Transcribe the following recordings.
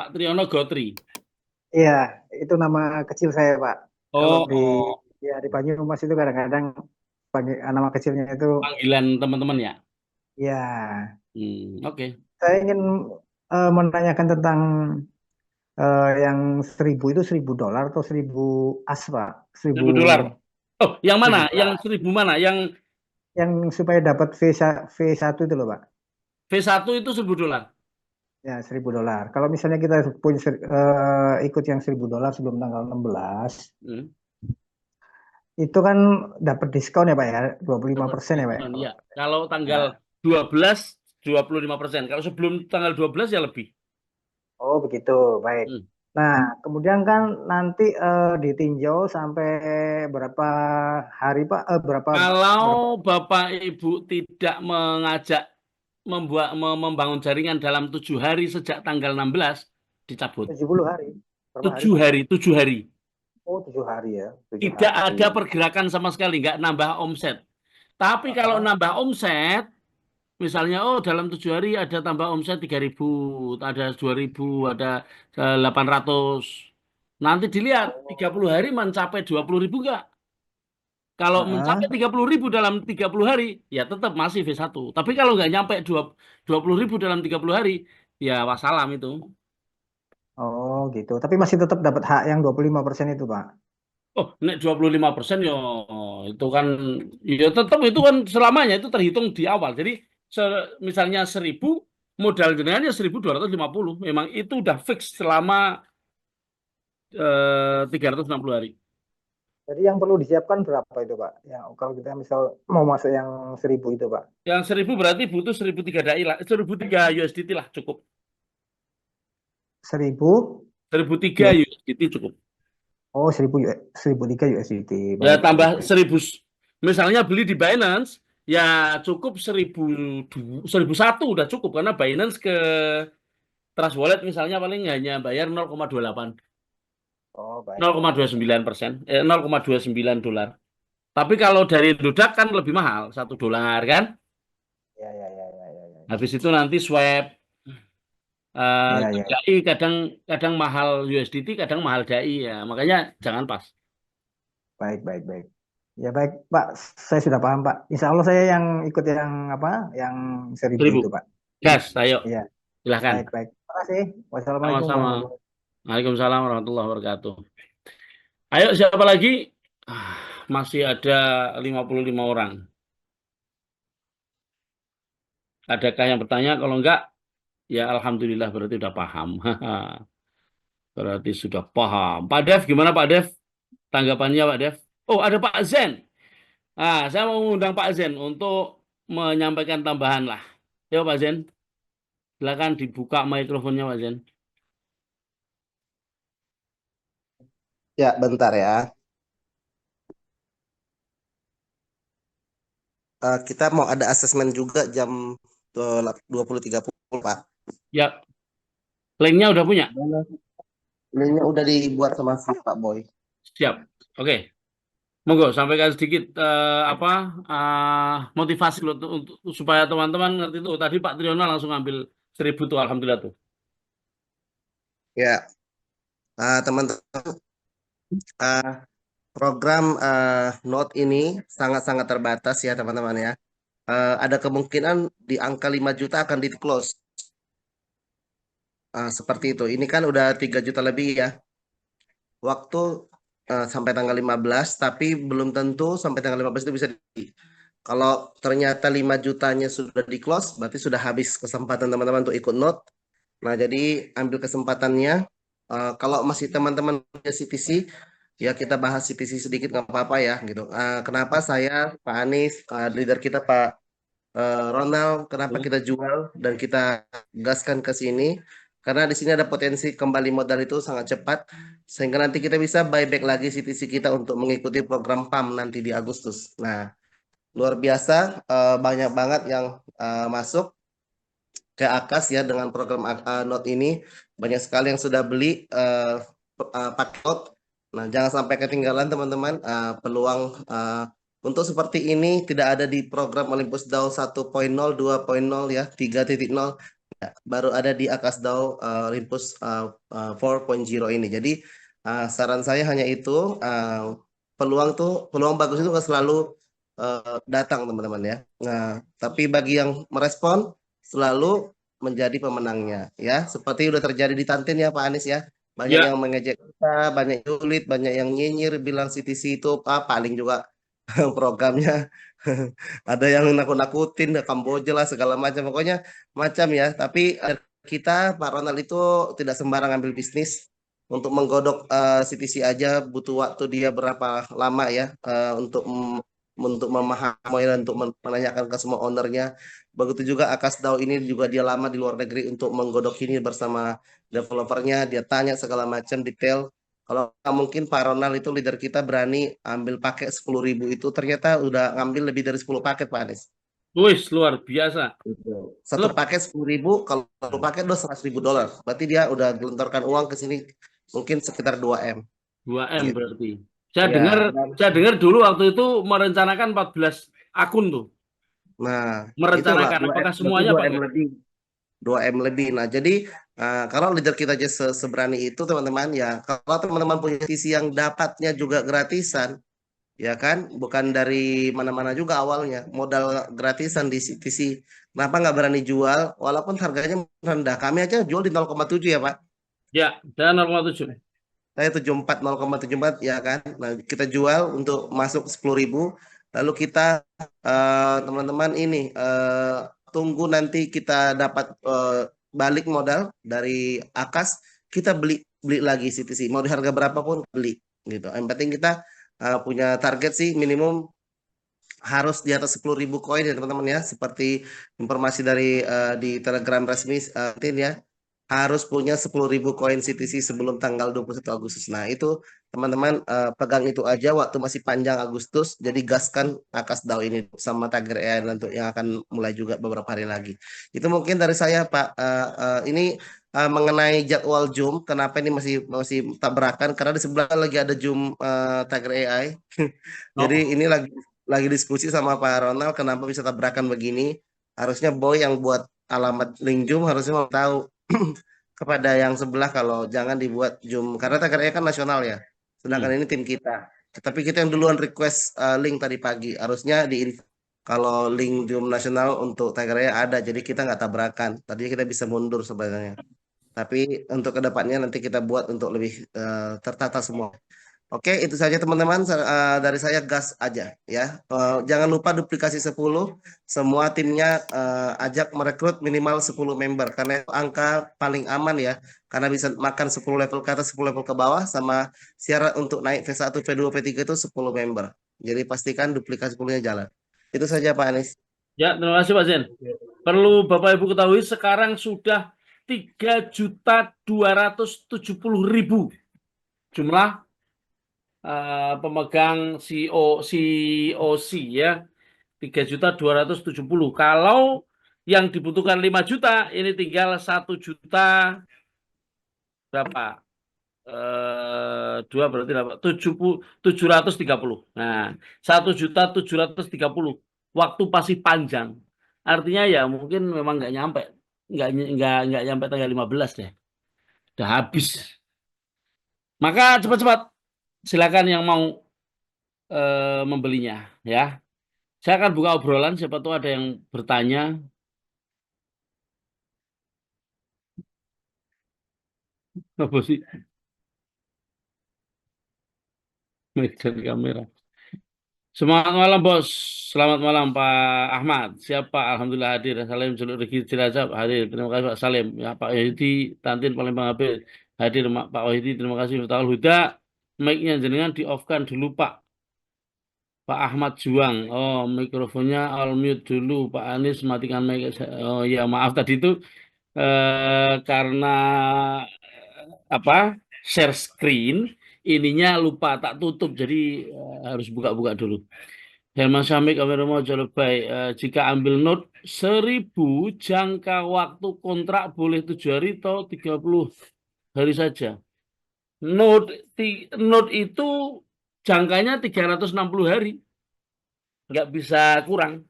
Pak Triyono Gotri. Iya, itu nama kecil saya, Pak. Kalau Oh, di oh, ya di Banyumas itu kadang-kadang panggil nama kecilnya itu panggilan teman-teman ya. ya. Oke. Saya ingin menanyakan tentang yang 1.000 itu $1.000 atau 1.000 as, Pak? 1.000 $1.000. Oh, yang mana? seribu Yang dolar. 1.000 mana? Yang Yang supaya dapat V1 itu loh, Pak. V1 itu $1.000. Ya, $1.000. Kalau misalnya kita punya ikut yang $1.000 sebelum tanggal 16, Hmm. itu kan dapat diskon ya, Pak ya, Dapat 25% ya, Pak. diskon, ya. Kalau Ya. tanggal 12, 25%. Kalau sebelum tanggal 12 ya lebih. Oh, begitu. Baik. Hmm. Nah, kemudian kan nanti ditinjau sampai berapa hari, Pak? Berapa Kalau Bapak Ibu tidak mengajak membangun jaringan dalam 7 hari sejak tanggal 16, dicabut. 70 hari. Berapa hari, tujuh Pak? hari, 7 hari. Oh, 7 hari ya. tujuh Tidak hari. ada pergerakan sama sekali, nggak nambah omset. Tapi kalau Ah, nambah omset, misalnya, oh dalam 7 hari ada tambah omset 3.000, ada 2.000, ada 800. Nanti dilihat, oh, 30 hari mencapai 20.000 nggak? Kalau mencapai ah, 30.000 dalam 30 hari, ya tetap masih V1. Tapi kalau nggak nyampe 20.000 dalam 30 hari, ya wassalam itu. oh, gitu. Tapi masih tetap dapat hak yang 25% itu, Pak. Oh, nek 25% ya itu kan, ya tetap itu kan selamanya itu terhitung di awal. Jadi misalnya 1.000, modal jenengannya 1.250. Memang itu udah fix selama 360 hari. Jadi yang perlu disiapkan berapa itu, Pak? Yang kalau kita misal mau masuk yang 1.000 itu, Pak. Yang 1.000 berarti butuh 1.003 dai lah, 1.003 USDT lah cukup. 1.000 1.003 US. USDT cukup. Oh, 1.003 USDT. Ya Baik, baik, tambah baik. 1.000. Misalnya beli di Binance, ya cukup 1.001 udah cukup karena Binance ke Trust Wallet misalnya paling hanya bayar 0,28. Oh, baik, baik, baik, baik. 0,29%, 0,29 dolar. Tapi kalau dari Indodax kan lebih mahal, $1 kan. Ya, ya, ya, ya, ya, ya. Habis itu nanti swipe, Ya, ya. DAI kadang kadang mahal USDT, kadang mahal DAI ya. Makanya jangan pas. Baik, baik, baik. Ya, baik, Pak. Saya sudah paham, Pak. Insya Allah saya yang ikut yang apa? Yang 1.000 1.000. itu, Pak. Gas, ayo. Iya, Silahkan. baik, baik. Terima kasih. Wassalamualaikum Sama-sama. warahmatullahi Waalaikumsalam warahmatullahi wabarakatuh. Ayo siapa lagi? Ah, masih ada 55 orang. Adakah yang bertanya? Kalau enggak, ya alhamdulillah berarti udah paham. Berarti sudah paham. Pak Dev, gimana Pak Dev? Tanggapannya Pak Dev? Oh, ada Pak Zen. Ah, saya mau mengundang Pak Zen untuk menyampaikan tambahan lah. Yo Pak Zen, silakan dibuka mikrofonnya Pak Zen. Ya, bentar ya. Kita mau ada asesmen juga jam 20.30, Pak. Ya, linknya udah punya? Mana? Ini udah dibuat sama si Pak Boy. Siap. Oke. Monggo sampaikan sedikit apa motivasi lo supaya teman-teman ngerti tuh. Tadi Pak Triyono langsung ambil 1.000 tuh, alhamdulillah tuh. Ya, teman-teman, uh, program Note ini sangat-sangat terbatas ya, teman-teman ya. Ada kemungkinan di angka 5 juta akan di close. Seperti itu. Ini kan udah 3 juta lebih ya. Waktu sampai tanggal 15, tapi belum tentu sampai tanggal 15 itu bisa di. Kalau ternyata 5 jutanya sudah di close, berarti sudah habis kesempatan teman-teman untuk ikut note. Nah, jadi ambil kesempatannya. Kalau masih teman-teman punya CTC, ya kita bahas CTC sedikit nggak apa-apa ya gitu. Kenapa saya, Pak Anies, leader kita Pak Ronald, kenapa kita jual dan kita gaskan ke sini? Karena di sini ada potensi kembali modal itu sangat cepat, sehingga nanti kita bisa buyback lagi CTC kita untuk mengikuti program PAM nanti di Agustus. Nah, luar biasa, banyak banget yang masuk ke Akas ya dengan program Note ini. Banyak sekali yang sudah beli paket Note. Nah, jangan sampai ketinggalan teman-teman, peluang untuk seperti ini tidak ada di program Olympus DAO 1.0, 2.0 ya, 3.0. baru ada di Akasdao Olympus 4.0 ini. Jadi saran saya hanya itu, peluang bagus itu nggak selalu datang teman-teman ya. Nah, tapi bagi yang merespon selalu menjadi pemenangnya ya. Seperti udah terjadi di Tantin ya Pak Anies ya. Banyak Ya, yang mengejek kita, banyak yang julid, banyak yang nyinyir bilang CTC itu paling juga programnya ada yang nakut-nakutin Kamboja lah segala macam. Pokoknya macam ya. Tapi kita Pak Ronald itu tidak sembarang ambil bisnis. Untuk menggodok CTC aja butuh waktu dia berapa lama ya untuk memahami dan untuk menanyakan ke semua ownernya. Begitu juga Akasdao ini juga dia lama di luar negeri untuk menggodok ini bersama developernya. Dia tanya segala macam detail. Kalau nggak mungkin Pak Ronald itu leader kita berani ambil pakai 10.000 itu ternyata udah ngambil lebih dari 10 paket Pak Anies. wis luar biasa. Gitu. Satu Lep, paket 10.000, kalau satu paket udah $100.000. Berarti dia udah gelontorkan uang ke sini mungkin sekitar 2 M. 2M Gitu. berarti. Saya Ya, dengar, dan saya dengar dulu waktu itu merencanakan 14 akun tuh. nah itulah Merencanakan 2 M apakah berarti semuanya dua Pak M enggak? lebih. 2 M lebih. Nah, jadi kalau leader kita aja seberani itu teman-teman ya, kalau teman-teman punya sisi yang dapatnya juga gratisan, ya kan, bukan dari mana-mana juga awalnya, modal gratisan di sisi. Kenapa nggak berani jual walaupun harganya rendah? Kami aja jual di 0,7 ya, Pak. Ya, dan 0,7. Saya 74 0,74 ya kan. Nah, kita jual untuk masuk 10.000. Lalu kita teman-teman ini tunggu nanti kita dapat balik modal dari Akas, kita beli beli lagi CTC. Mau di harga berapapun beli gitu. Yang penting kita punya target sih minimum harus di atas 10.000 koin ya teman-teman ya. Seperti informasi dari di Telegram resmi Tin ya, harus punya 10.000 koin CTC sebelum tanggal 21 Agustus. Nah, itu teman-teman pegang itu aja, waktu masih panjang Agustus. Jadi gaskan Akasdao ini sama Tiger AI untuk yang akan mulai juga beberapa hari lagi. Itu mungkin dari saya Pak. Ini mengenai jadwal Zoom, kenapa ini masih masih tabrakan? Karena di sebelah lagi ada Zoom Tiger AI. Jadi Oh, ini lagi diskusi sama Pak Ronald kenapa bisa tabrakan begini. Harusnya Boy yang buat alamat link Zoom harusnya mau tahu kepada yang sebelah kalau jangan dibuat Zoom karena TKRI kan nasional ya. hmm. Sedangkan ini tim kita. Tapi kita yang duluan request link tadi pagi. Harusnya kalau link Zoom nasional untuk TKRI ada, jadi kita nggak tabrakan. Tadinya kita bisa mundur sebenarnya. Tapi untuk kedepannya nanti kita buat untuk lebih tertata semua. Oke, itu saja teman-teman. Dari saya gas aja ya. Jangan lupa duplikasi 10. Semua timnya ajak merekrut minimal 10 member karena itu angka paling aman ya. Karena bisa makan 10 level ke atas, 10 level ke bawah sama syarat untuk naik V1, V2, V3 itu 10 member. Jadi pastikan duplikasi 10-nya jalan. Itu saja Pak Anies. Ya, terima kasih Pak Zen. Perlu Bapak Ibu ketahui sekarang sudah 3.270.000 jumlah pemegang COC ya. 3.270. Kalau yang dibutuhkan 5 juta, ini tinggal 1 juta berapa? Dua berarti berapa? 730. Nah, 1.730. Waktu pasti panjang. Artinya ya mungkin memang nggak nyampe, nggak nyampe tanggal 15 deh. Udah habis. Maka cepat-cepat silakan yang mau membelinya ya. Saya akan buka obrolan, siapa tahu ada yang bertanya. Apa sih? Mic dan kamera. Semangat malam bos. Selamat malam Pak Ahmad. Siapa? Alhamdulillah hadir. Salim Juluk Regi Cilacap hadir. Terima kasih Pak Salim. Ya Pak Wahidi Tantin Palembang hadir. Hadir Pak Wahidi. Terima kasih Miftahul Huda. Mic-nya jenengan di off-kan dulu Pak. Pak Ahmad Juang. Oh, mikrofonnya all mute dulu. Pak Anies matikan mic. Oh ya maaf tadi itu karena apa? Share screen ininya lupa tak tutup jadi harus buka-buka dulu. Herman Syamik, Ameromo, Jalubay, jika ambil note 1.000 jangka waktu kontrak boleh 7 hari atau 30 hari saja. Note, note itu jangkanya 360 hari. Nggak bisa kurang.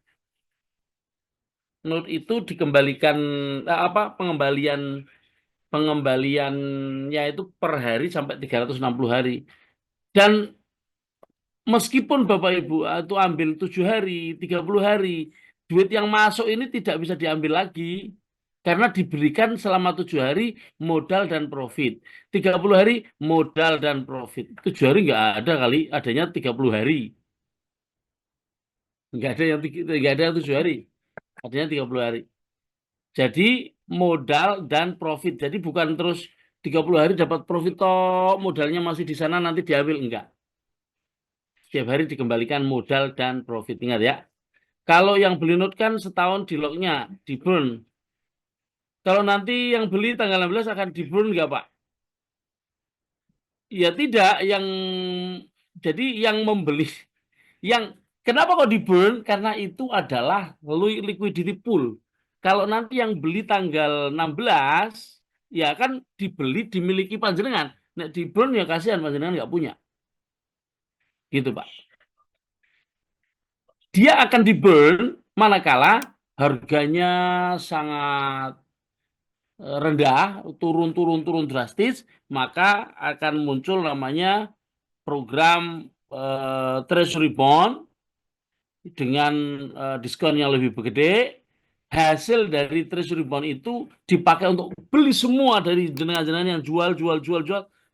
note itu dikembalikan pengembaliannya itu per hari sampai 360 hari. Dan meskipun Bapak Ibu itu ambil 7 hari, 30 hari, duit yang masuk ini tidak bisa diambil lagi karena diberikan selama 7 hari modal dan profit. 30 hari modal dan profit. 7 hari nggak ada kali, adanya 30 hari. Nggak ada yang 7 hari, adanya 30 hari. Jadi modal dan profit. Jadi bukan terus 30 hari dapat profit toh modalnya masih di sana nanti diambil enggak. Setiap hari dikembalikan modal dan profit. Ingat ya. Kalau yang beli note kan setahun di locknya, di burn. Kalau nanti yang beli tanggal 16 akan di burn enggak Pak? Ya tidak, jadi yang membeli, yang kenapa kok di burn? Karena itu adalah liquidity pool. Kalau nanti yang beli tanggal 16, ya kan dibeli dimiliki panjenengan. Nek di burn ya kasihan panjenengan nggak punya. Gitu Pak. Dia akan di burn manakala harganya sangat rendah, turun drastis, maka akan muncul namanya program treasury bond dengan diskon yang lebih gede. Hasil dari treasury bond itu dipakai untuk beli semua dari jenengan-jenengan yang jual.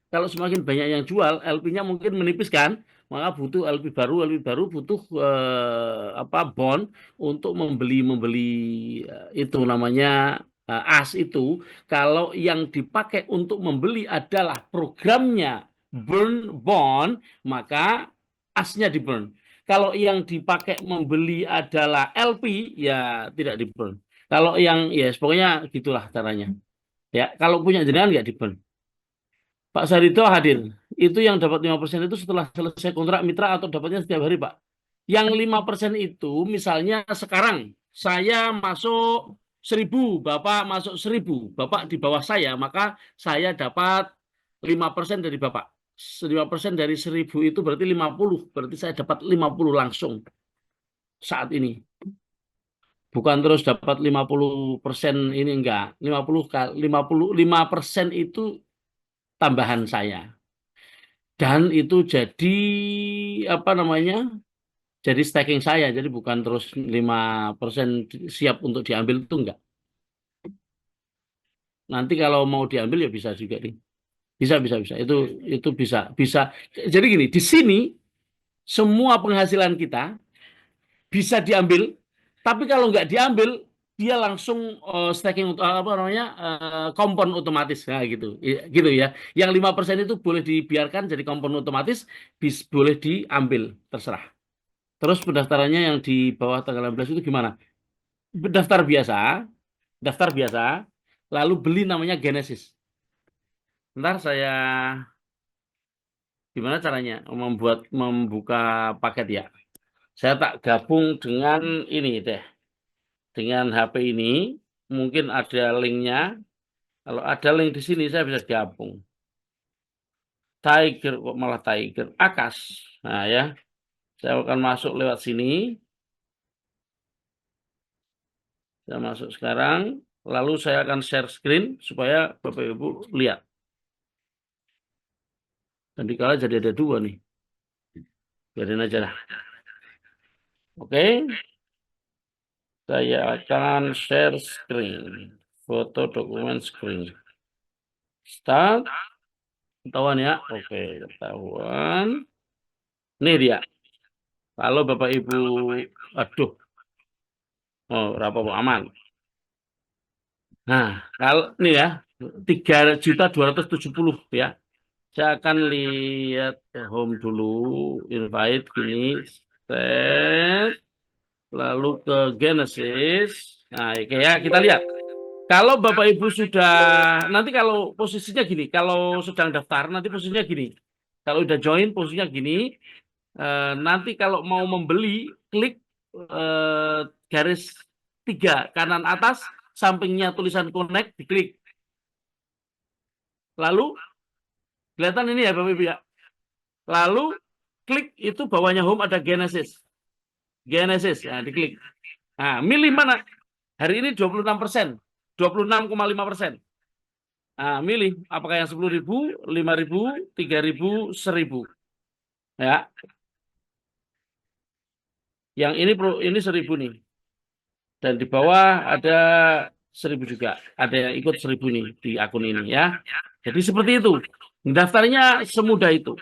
Kalau semakin banyak yang jual, LP-nya mungkin menipis kan, maka butuh LP baru butuh bond untuk membeli itu namanya AS itu. Kalau yang dipakai untuk membeli adalah programnya burn bond, maka AS-nya di burn. Kalau yang dipakai membeli adalah LP, ya tidak di burn. Kalau yang ya pokoknya gitulah caranya. Ya, kalau punya jenengan nggak di burn. Pak Sarito hadir. Itu yang dapat 5% itu setelah selesai kontrak mitra atau dapatnya setiap hari, Pak. Yang 5% itu misalnya sekarang saya masuk 1.000, Bapak masuk 1.000, Bapak di bawah saya, maka saya dapat 5% dari Bapak. 5% dari 1.000 itu berarti 50, berarti saya dapat 50 langsung saat ini. Bukan terus dapat 50% ini enggak. 55% itu tambahan saya. Dan itu jadi apa namanya? Jadi stacking saya. Jadi bukan terus 5% siap untuk diambil itu enggak. Nanti kalau mau diambil ya bisa juga nih. Bisa. Itu bisa. Jadi gini, di sini semua penghasilan kita bisa diambil, tapi kalau nggak diambil dia langsung stacking apa namanya kompon otomatis, nah gitu, gitu ya. Yang 5% itu boleh dibiarkan jadi kompon otomatis, boleh diambil, terserah. Terus pendaftarannya yang di bawah tanggal 16 itu gimana? Daftar biasa, lalu beli namanya Genesis. Ntar saya gimana caranya membuka paket ya? Saya tak gabung dengan ini deh. Dengan HP ini, mungkin ada linknya. Kalau ada link di sini, saya bisa gabung. Tiger, kok malah Tiger? Akas. Nah ya, saya akan masuk lewat sini. Saya masuk sekarang. Lalu saya akan share screen supaya Bapak-Ibu lihat. Dan dikala jadi ada dua nih. Biarin aja lah. Oke. Saya akan share screen. Foto dokumen screen. Start. Ketahuan ya. Oke, ketahuan. Ini dia. Kalau Bapak Ibu, aduh, oh, berapa Bu? Aman. Nah, kalau ini ya, 3.270 ya. Saya akan lihat home dulu, invite gini, set, lalu ke Genesis. Nah, oke ya, kita lihat. Kalau Bapak Ibu sudah, nanti kalau posisinya gini, kalau sedang daftar, nanti posisinya gini. Kalau udah join, posisinya gini. Nanti kalau mau membeli, klik garis 3 kanan atas, sampingnya tulisan connect, diklik. Lalu, kelihatan ini ya Bapak Ibu ya. Lalu, klik itu bawahnya home ada Genesis. Genesis, nah diklik. Nah, milih mana? Hari ini 26%, 26,5%. Nah, milih apakah yang 10.000, 5.000, 3.000, 1.000. Ya, yang ini 1.000 nih. Dan di bawah ada 1.000 juga. Ada yang ikut 1.000 nih di akun ini ya. Jadi seperti itu. Daftarnya semudah itu.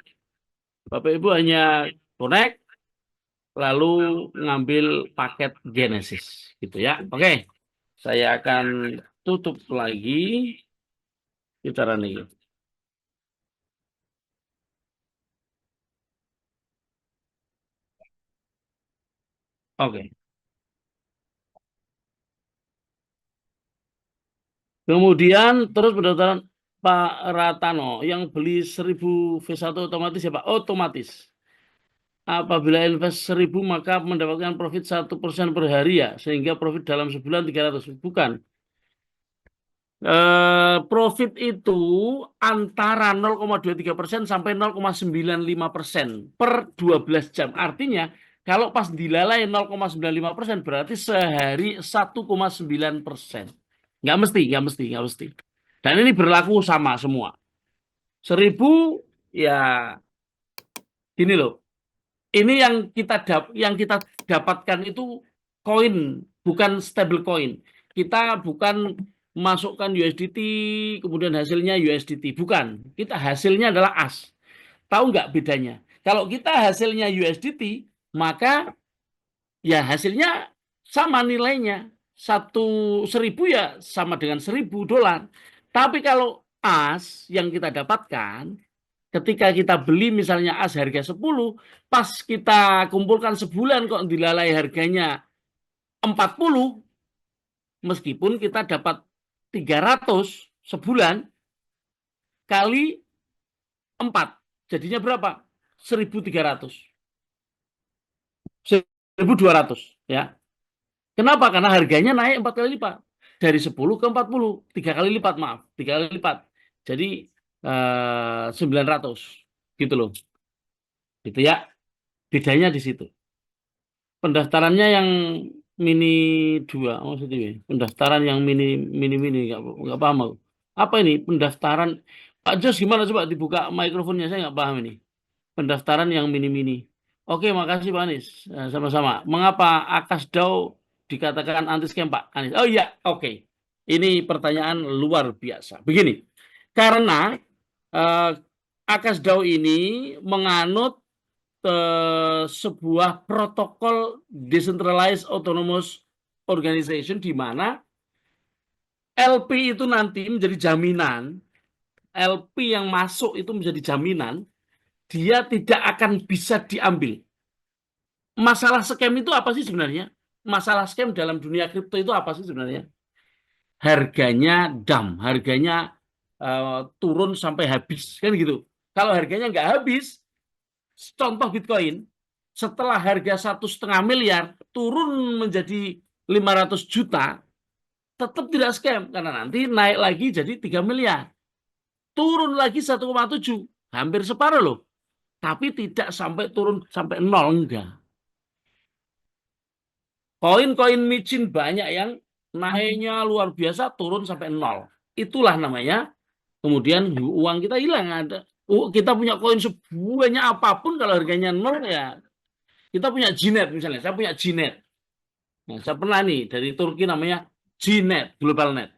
Bapak Ibu hanya connect lalu ngambil paket Genesis gitu ya. Oke. Saya akan tutup lagi putaran ini. Oke. Kemudian terus pendaftaran Pak Ratano yang beli 1.000 V1 otomatis ya Pak? Otomatis. Apabila invest 1.000 maka mendapatkan profit 1% per hari ya, sehingga profit dalam sebulan 300. Bukan. Profit itu antara 0,23% sampai 0,95% per 12 jam. Artinya kalau pas dilalai 0,95% berarti sehari 1,9%. Nggak mesti. Dan ini berlaku sama semua. 1.000 ya gini loh. Ini yang kita dapatkan itu koin, bukan stable coin. Kita bukan masukkan USDT, kemudian hasilnya USDT. Bukan. Kita hasilnya adalah AS. Tahu nggak bedanya? Kalau kita hasilnya USDT, maka ya hasilnya sama nilainya. 1.000 ya sama dengan $1.000. Tapi kalau AS yang kita dapatkan, ketika kita beli misalnya AS harga 10, pas kita kumpulkan sebulan kok dilalai harganya 40, meskipun kita dapat 300 sebulan kali 4, jadinya berapa? 1.300. 1.200 ya. Kenapa? Karena harganya naik 4 kali lipat. Dari 10 ke 40, 3 kali lipat, maaf, 3 kali lipat. Jadi 900 gitu loh. Gitu ya. Bedanya di situ. Pendaftarannya yang mini 2, maksudnya pendaftaran yang mini nggak paham aku. Apa ini pendaftaran? Pak Jos gimana coba dibuka mikrofonnya, saya nggak paham ini. Pendaftaran yang mini. Oke, makasih Pak Anies. Sama-sama. Mengapa Akasdao dikatakan anti scam Pak Anies? Oh iya, oke. Ini pertanyaan luar biasa. Begini, karena Akasdao ini menganut sebuah protokol decentralized autonomous organization di mana LP itu nanti menjadi jaminan, LP yang masuk itu menjadi jaminan, dia tidak akan bisa diambil. Masalah scam itu apa sih sebenarnya? Masalah scam dalam dunia kripto itu apa sih sebenarnya? Harganya harganya turun sampai habis, kan gitu. Kalau harganya nggak habis, contoh Bitcoin, setelah harga 1,5 miliar turun menjadi 500 juta, tetap tidak scam karena nanti naik lagi jadi 3 miliar. Turun lagi 1,7, hampir separuh loh. Tapi tidak sampai turun sampai 0, enggak. Koin-koin micin banyak yang naiknya luar biasa turun sampai 0. Itulah namanya kemudian uang kita hilang. Kita punya koin sebanyak apapun kalau harganya 0 ya. Kita punya Gnet misalnya, saya punya Gnet. Nah, saya pernah nih dari Turki namanya Gnet, Global Net.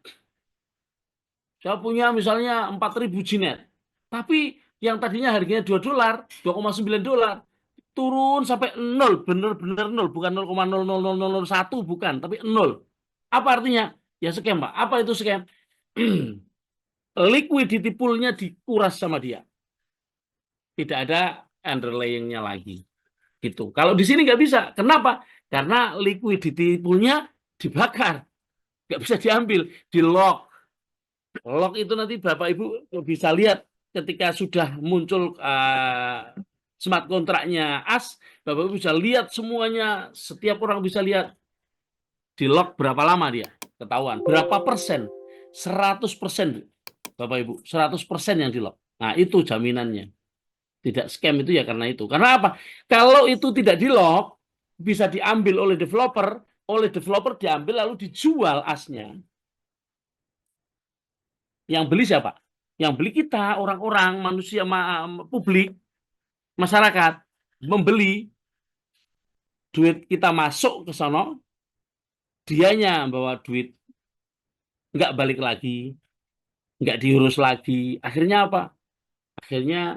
Saya punya misalnya 4.000 Gnet. Tapi yang tadinya harganya $2, $2,9, turun sampai 0, benar-benar 0, bukan 0,00001, bukan, tapi 0. Apa artinya? Ya scam, Pak. Apa itu scam? Liquidity pool-nya dikuras sama dia. Tidak ada underlying-nya lagi. Gitu. Kalau di sini nggak bisa. Kenapa? Karena liquidity pool-nya dibakar. Nggak bisa diambil. Di lock. Lock itu nanti Bapak Ibu bisa lihat ketika sudah muncul smart kontraknya AS, Bapak Ibu bisa lihat semuanya. Setiap orang bisa lihat di lock berapa lama dia. Ketahuan. Berapa persen? 100%. Bapak Ibu. 100% yang di lock. Nah itu jaminannya. Tidak scam itu ya karena itu. Karena apa? Kalau itu tidak di lock, bisa diambil oleh developer, oleh developer diambil lalu dijual asnya. Yang beli siapa? Yang beli kita, orang-orang, manusia, publik, masyarakat. Membeli, duit kita masuk ke sana, dianya bawa duit, nggak balik lagi, nggak diurus lagi. Akhirnya apa? Akhirnya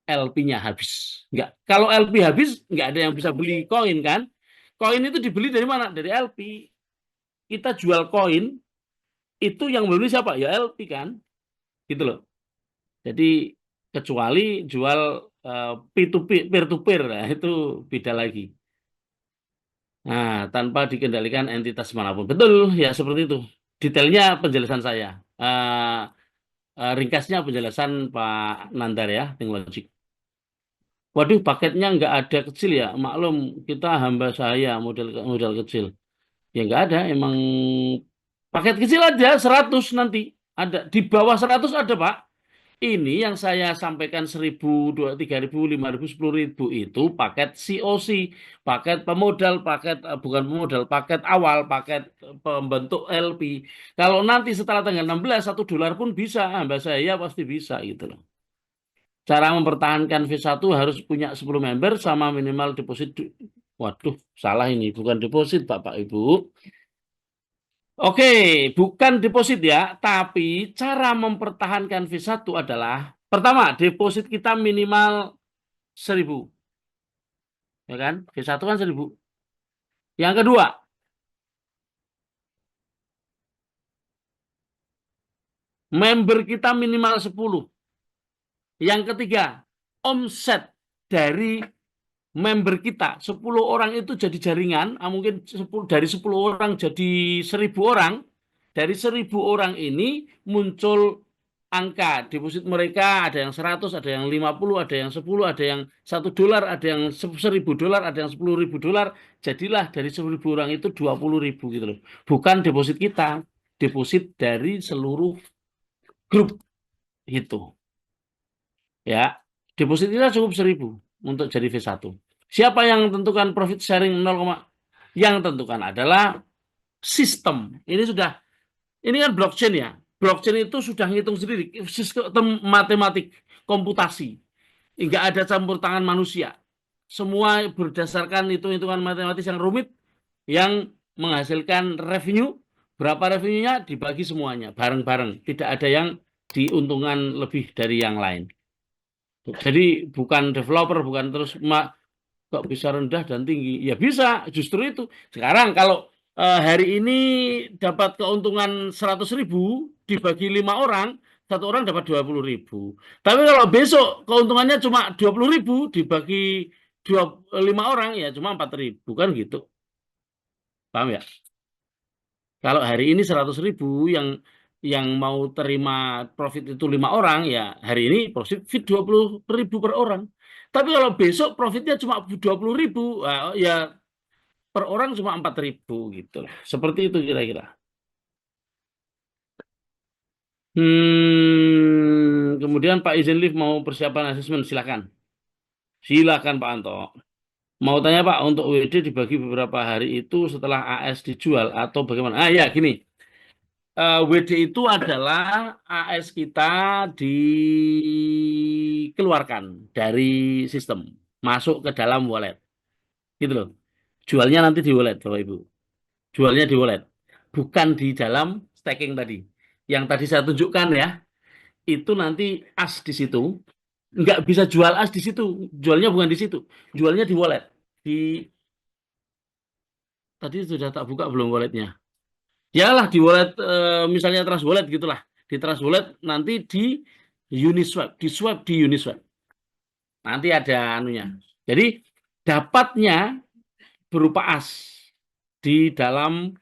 LP-nya habis. Nggak. Kalau LP habis, nggak ada yang bisa beli koin kan? Koin itu dibeli dari mana? Dari LP. Kita jual koin, itu yang beli siapa? Ya LP kan? Gitu loh. Jadi kecuali jual P2P, peer to peer, nah, itu beda lagi. Nah, tanpa dikendalikan entitas manapun. Betul, ya seperti itu. Detailnya penjelasan saya. Ringkasnya penjelasan Pak Nandar ya, ThinkLogic. Waduh, paketnya nggak ada kecil ya. Maklum, kita hamba saya model model kecil. Ya nggak ada, emang paket kecil aja 100 nanti. Ada di bawah 100 ada, Pak. Ini yang saya sampaikan 1.000, 2.000, 3.000, 5.000, 10.000 itu paket COC, paket pemodal, paket bukan pemodal, paket awal, paket pembentuk LP. Kalau nanti setelah tanggal 16 $1 pun bisa, hamba saya pasti bisa gitu loh. Cara mempertahankan V1 harus punya 10 member sama minimal deposit. Waduh, salah ini, bukan deposit Bapak Ibu. Oke, bukan deposit ya, tapi cara mempertahankan V1 adalah pertama, deposit kita minimal 1.000, ya kan? V1 kan 1.000. Yang kedua, member kita minimal 10. Yang ketiga, omset dari member kita 10 orang itu jadi jaringan, mungkin 10, dari 10 orang jadi 1.000 orang. Dari 1.000 orang ini muncul angka deposit mereka, ada yang 100, ada yang 50, ada yang 10, ada yang $1, ada yang $1.000, ada yang $10.000. Jadilah dari 1.000 orang itu 20.000 gitu loh. Bukan deposit kita, deposit dari seluruh grup itu. Ya, deposit kita cukup 1.000 untuk jadi V1. Siapa yang tentukan profit sharing 0, yang tentukan adalah sistem. Ini kan blockchain ya. Blockchain itu sudah ngitung sendiri, sistem matematik, komputasi. Enggak ada campur tangan manusia. Semua berdasarkan hitung-hitungan matematis yang rumit, yang menghasilkan revenue. Berapa revenue-nya dibagi semuanya, bareng-bareng. Tidak ada yang diuntungkan lebih dari yang lain. Jadi bukan developer, bukan terus kok bisa rendah dan tinggi. Ya bisa, justru itu. Sekarang kalau hari ini dapat keuntungan 100.000 dibagi 5 orang, 1 orang dapat 20.000. Tapi kalau besok keuntungannya cuma 20.000 dibagi 5 orang, ya cuma 4.000 kan gitu. Paham ya? Kalau hari ini 100.000 yang mau terima profit itu 5 orang, ya hari ini profit 20.000 per orang. Tapi kalau besok profitnya cuma 20.000, ya per orang cuma 4.000 gitu lah. Seperti itu kira-kira. Kemudian Pak izin lift mau persiapan asesmen, silakan. Silakan Pak Anto. Mau tanya Pak, untuk WD dibagi beberapa hari itu setelah AS dijual atau bagaimana? Ya gini. WD itu adalah AS kita dikeluarkan dari sistem, masuk ke dalam wallet. Gitu loh. Jualnya nanti di wallet, Bapak Ibu. Jualnya di wallet. Bukan di dalam staking tadi. Yang tadi saya tunjukkan ya, itu nanti as di situ. Nggak bisa jual as di situ. Jualnya bukan di situ. Jualnya di wallet. Di Tadi sudah tak buka belum walletnya? Yalah di wallet, misalnya Trust Wallet gitulah. Di Trust Wallet nanti di Uniswap, di swap di Uniswap. Nanti ada anunya. Jadi dapatnya berupa as di dalam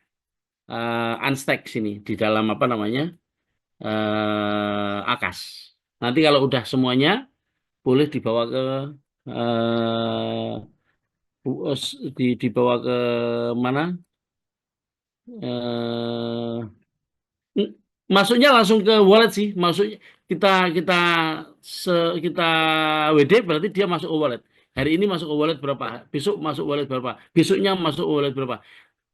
Unstack sini, di dalam apa namanya? Akas. Nanti kalau udah semuanya boleh dibawa ke dibawa ke mana? Eh, Masuknya langsung ke wallet sih. Masuk kita kita WD berarti dia masuk ke wallet. Hari ini masuk ke wallet berapa? Besok masuk wallet berapa? Besoknya masuk wallet berapa?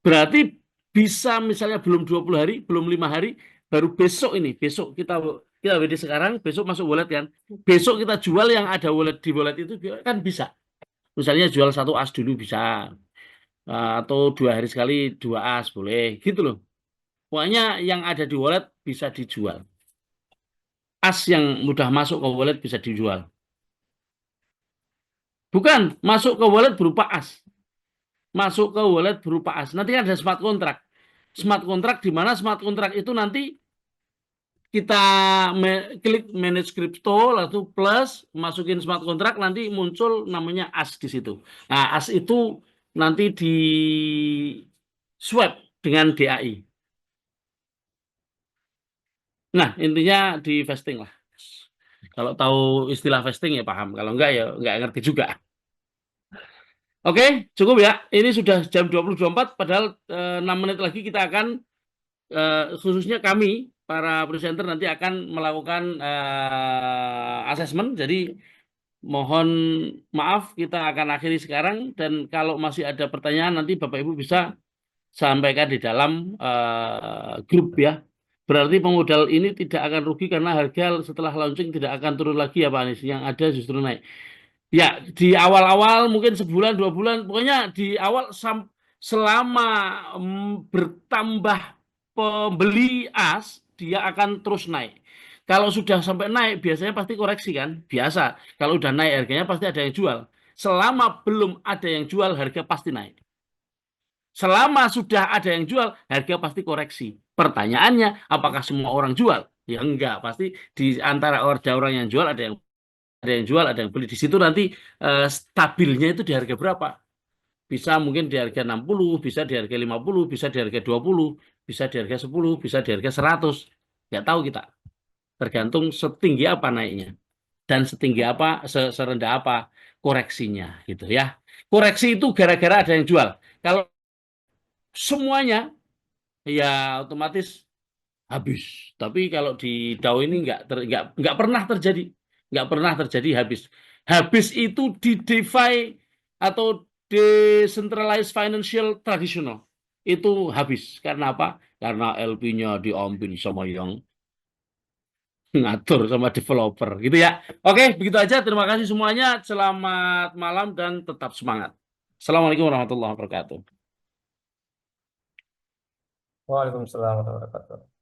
Berarti bisa misalnya belum 20 hari, belum 5 hari, baru besok ini, besok kita WD sekarang, besok masuk wallet kan. Besok kita jual yang ada wallet di wallet itu kan bisa. Misalnya jual 1 as dulu bisa. Atau 2 hari sekali 2 as boleh. Gitu loh. Pokoknya yang ada di wallet bisa dijual. As yang mudah masuk ke wallet bisa dijual. Bukan, masuk ke wallet berupa as. Masuk ke wallet berupa as. Nanti ada smart contract. Smart contract di mana smart contract itu nanti kita klik manage crypto lalu plus masukin smart contract nanti muncul namanya as di situ. Nah, as itu nanti di swap dengan DAI. Nah, intinya di vesting lah. Kalau tahu istilah vesting ya paham. Kalau enggak ya enggak ngerti juga. Oke, cukup ya. Ini sudah jam 20.24 padahal 6 menit lagi kita akan khususnya kami para presenter nanti akan melakukan assessment. Jadi mohon maaf kita akan akhiri sekarang dan kalau masih ada pertanyaan nanti Bapak Ibu bisa sampaikan di dalam grup ya. Berarti pemodal ini tidak akan rugi karena harga setelah launching tidak akan turun lagi ya Pak Anies. Yang ada justru naik. Ya, di awal-awal mungkin sebulan, 2 bulan, pokoknya di awal selama bertambah pembeli as, dia akan terus naik. Kalau sudah sampai naik, biasanya pasti koreksi kan? Biasa. Kalau udah naik harganya pasti ada yang jual. Selama belum ada yang jual, harga pasti naik. Selama sudah ada yang jual, harga pasti koreksi. Pertanyaannya, apakah semua orang jual? Ya enggak, pasti di antara orang yang jual ada yang jual, ada yang beli. Di situ nanti stabilnya itu di harga berapa? Bisa mungkin di harga 60, bisa di harga 50, bisa di harga 20, bisa di harga 10, bisa di harga 100. Nggak tahu kita. Tergantung setinggi apa naiknya. Dan setinggi apa, serendah apa koreksinya gitu ya. Koreksi itu gara-gara ada yang jual. Kalau semuanya ya otomatis habis. Tapi kalau di DAO ini nggak pernah terjadi, nggak pernah terjadi habis. Habis itu di DeFi atau decentralized financial traditional itu habis. Karena apa? Karena LP-nya diambil sama yang ngatur sama developer, gitu ya. Oke, begitu aja. Terima kasih semuanya. Selamat malam dan tetap semangat. Assalamualaikum warahmatullahi wabarakatuh. Waalaikumsalam warahmatullahi wabarakatuh.